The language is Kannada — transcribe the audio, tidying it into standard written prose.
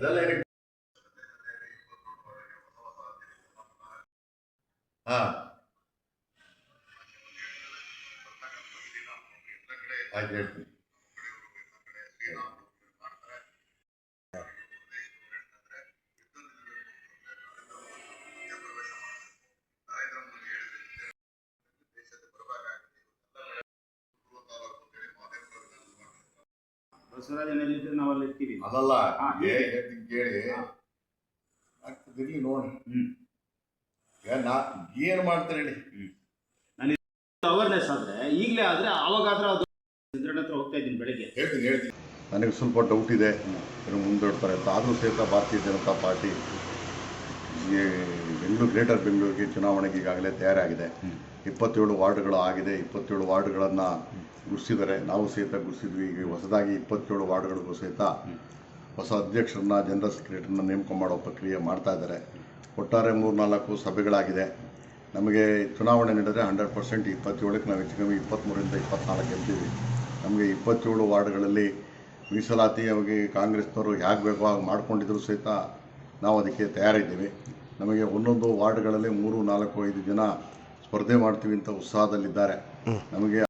ಅದೆಲ್ಲ ಏನಕ್ಕೆ? ಹಾ, ಆಯ್ತು ಹೇಳ್ತೀನಿ. ಬಸವರಾಜನಲ್ಲಿದ್ರೆ ನಾವು ಅಲ್ಲಿ ಇರ್ತೀವಿ. ಅದಲ್ಲ, ಹಾ, ಹೇಳ್ತೀನಿ ಕೇಳಿ. ಆಗ್ತದಿರ್ಲಿ ನೋಡಿ. ಏನು ಮಾಡ್ತಾರೆ ಹೇಳಿ. ನಾನು ಅವೇರ್ನೆಸ್ ಆದರೆ ಈಗಲೇ ಆದರೆ ಆವಾಗಾದ್ರೆ ಅದು ಸಿದ್ಧಣ್ಣ ಹತ್ರ ಹೋಗ್ತಾ ಇದ್ದೀನಿ ಬೆಳಗ್ಗೆ. ಹೇಳ್ತೀನಿ. ನನಗೆ ಸ್ವಲ್ಪ ಡೌಟ್ ಇದೆ, ಮುಂದೂಡ್ತಾರೆ ಅಂತ. ಆದರೂ ಸಹಿತ ಭಾರತೀಯ ಜನತಾ ಪಾರ್ಟಿ ಬೆಂಗಳೂರು ಗ್ರೇಟರ್ ಬೆಂಗಳೂರಿಗೆ ಚುನಾವಣೆಗೆ ಈಗಾಗಲೇ ತಯಾರಾಗಿದೆ. 27 ವಾರ್ಡ್ಗಳು ಆಗಿದೆ. 27 ವಾರ್ಡ್ಗಳನ್ನು ಗುರುತಿಸಿದ್ದಾರೆ. ನಾವು ಸಹಿತ ಗುರುತಿಸಿದ್ವಿ. ಈಗ ಹೊಸದಾಗಿ 27 ವಾರ್ಡ್ಗಳಿಗೂ ಸಹಿತ ಹೊಸ ಅಧ್ಯಕ್ಷರನ್ನ, ಜನರಲ್ ಸೆಕ್ರೆಟರಿನ ನೇಮಕ ಮಾಡೋ ಪ್ರಕ್ರಿಯೆ ಮಾಡ್ತಾ ಇದ್ದಾರೆ. ಒಟ್ಟಾರೆ 3-4 ಸಭೆಗಳಾಗಿದೆ. ನಮಗೆ ಚುನಾವಣೆ ನಡೆದರೆ 100% 27ಕ್ಕೆ ನಾವು ಹೆಚ್ಚು ಕಮ್ಮಿ 23ರಿಂದ 24 ಗೆಲ್ತೀವಿ. ನಮಗೆ 27 ವಾರ್ಡ್ಗಳಲ್ಲಿ ಮೀಸಲಾತಿ ಅವಾಗಿ ಕಾಂಗ್ರೆಸ್ನವರು ಹೇಗೆ ಬೇಕೋ ಹಾಗೆ ಮಾಡ್ಕೊಂಡಿದ್ರು ಸಹಿತ ನಾವು ಅದಕ್ಕೆ ತಯಾರಿದ್ದೀವಿ. ನಮಗೆ ಒಂದೊಂದು ವಾರ್ಡ್ಗಳಲ್ಲಿ 3, 4, 5 ಜನ ಸ್ಪರ್ಧೆ ಮಾಡ್ತೀವಿ ಅಂತ ಉತ್ಸಾಹದಲ್ಲಿದ್ದಾರೆ. ನಮಗೆ